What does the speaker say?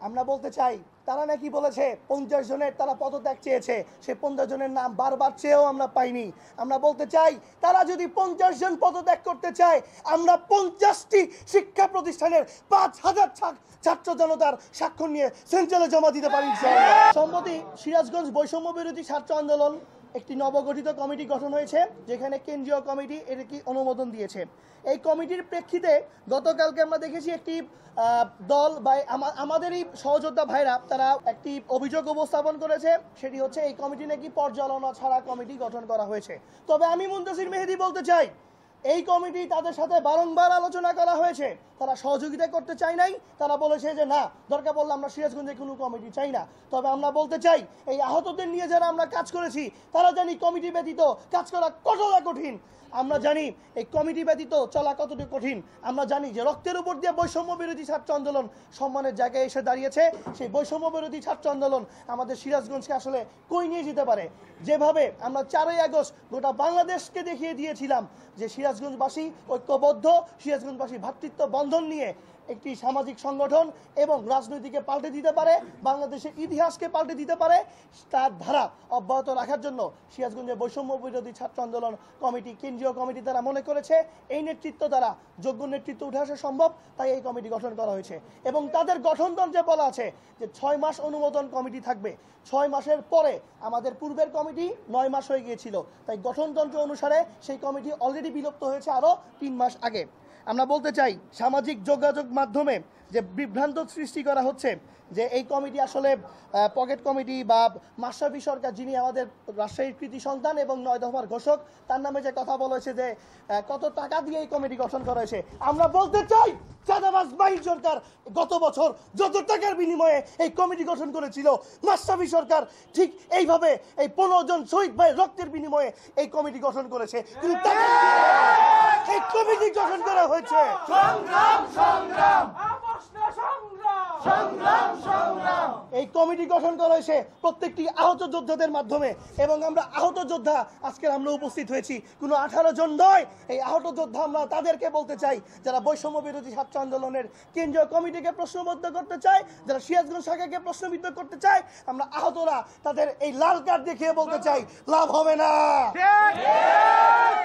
আমরা বলতে চাই তারা নাকি বলেছে 50 জনের তারা পদত্যাগ চেয়েছে, সেই 50 জনের নাম বারবার চেয়েও আমরা পাইনি। আমরা বলতে চাই তারা যদি 50 জন পদত্যাগ করতে চায়, আমরা 50টি শিক্ষা প্রতিষ্ঠানের 5000 ছাত্র জনতার স্বাক্ষর নিয়ে সেন্ট্রালে জমা দিতে পারি। সম্প্রতি সিরাজগঞ্জ বৈষম্য বিরোধী ছাত্র আন্দোলন একটি নবগঠিত কমিটি গঠন হয়েছে, যেখানে কেন্দ্রীয় কমিটি এর কি অনুমোদন দিয়েছে। এই কমিটির প্রেক্ষিতে গতকালকে আমরা দেখেছি একটি দল বা আমাদেরই সহযোদ্ধা ভাইরা তারা একটি অভিযোগ উপস্থাপন করেছে, সেটি হচ্ছে এই কমিটি নাকি পর্যালোচনা ছাড়া কমিটি গঠন করা হয়েছে। তবে আমি মুনতাসির মেহেদী বলতে চাই, এই কমিটি তাদের সাথে বারংবার আলোচনা করা হয়েছে, তারা সহযোগিতা করতে চায় নাই। তারা বলেছে যে না, দরকার পড়লে আমরা সিরাজগঞ্জে কোনো কমিটি চাই না। তবে আমরা বলতে চাই, এই আহতদের নিয়ে যারা আমরা কাজ করেছি তারা জানি কমিটি ব্যতীত কাজ করা কতটা কঠিন। আমরা জানি এই কমিটি ব্যতীত চলা কতটা কঠিন। আমরা জানি যে রক্তের উপর দিয়ে বৈষম্য বিরোধী ছাত্র আন্দোলন সম্মানের জায়গায় এসে দাঁড়িয়েছে। সেই বৈষম্য বিরোধী ছাত্র আন্দোলন আমাদের সিরাজগঞ্জকে আসলে কই নিয়ে যেতে পারে। যেভাবে আমরা 4ই আগস্ট গোটা বাংলাদেশকে দেখিয়ে দিয়েছিলাম যে সিরাজগঞ্জবাসী ঐক্যবদ্ধ, সিরাজগঞ্জবাসী ভ্রাতৃত্ব বন্ধন নিয়ে একটি সামাজিক সংগঠন এবং রাজনীতিকে পাল্টে দিতে পারে, বাংলাদেশের ইতিহাসকে পাল্টে দিতে পারে, তার ধারা অব্যাহত রাখার জন্য সিরাজগঞ্জের বৈষম্য বিরোধী ছাত্র আন্দোলন কমিটি, কেন্দ্রীয় কমিটি তারা মনে করেছে এই নেতৃত্ব দ্বারা যোগ্য নেতৃত্ব উঠে আসা সম্ভব, তাই এই কমিটি গঠন করা হয়েছে। এবং তাদের গঠনতন্ত্রে বলা আছে যে 6 মাস অনুমোদন কমিটি থাকবে। 6 মাসের পরে আমাদের পূর্বের কমিটি 9 মাস হয়ে গিয়েছিল, তাই গঠনতন্ত্র অনুসারে সেই কমিটি অলরেডি বিলুপ্ত হয়েছে আরও 3 মাস আগে। আমরা বলতে চাই সামাজিক যোগাযোগ মাধ্যমে যে বিভ্রান্ত সৃষ্টি করা হচ্ছে যে এই কমিটি আসলে পকেট কমিটি বা মাশরাফি সরকার, যিনি আমাদের রাজশাহীর কৃতি সন্তান এবং 9 দফার ঘোষক, তার নামে যে কথা বলা হয়েছে যে কত টাকা দিয়ে এই কমিটি গঠন করা হয়েছে, আমরা বলতে চাই চাঁদাবাজ মাহির সরকার গত বছর যত টাকার বিনিময়ে এই কমিটি গঠন করেছিল, মাশরাফি সরকার ঠিক এইভাবে এই 15 জন শহীদ ভাই রক্তের বিনিময়ে এই কমিটি গঠন করেছে। কিন্তু টাকা এই কমিটি গঠন করা হয়েছে এই কমিটি গঠন করা হয়েছে প্রত্যেকটি আহত যোদ্ধাদের মাধ্যমে। এবং আমরা আহত যোদ্ধা আজকে আমরা উপস্থিত হয়েছি কোনো 18 জন নয়। এই আহত যোদ্ধা আমরা তাদেরকে বলতে চাই যারা বৈষম্য বিরোধী ছাত্র আন্দোলনের কেন্দ্রীয় কমিটিকে প্রশ্নবিদ্ধ করতে চায়, যারা সিরাজগঞ্জ শাখাকে প্রশ্নবিদ্ধ করতে চায়, আমরা আহতরা তাদের এই লাল কার্ড দেখিয়ে বলতে চাই লাভ হবে না।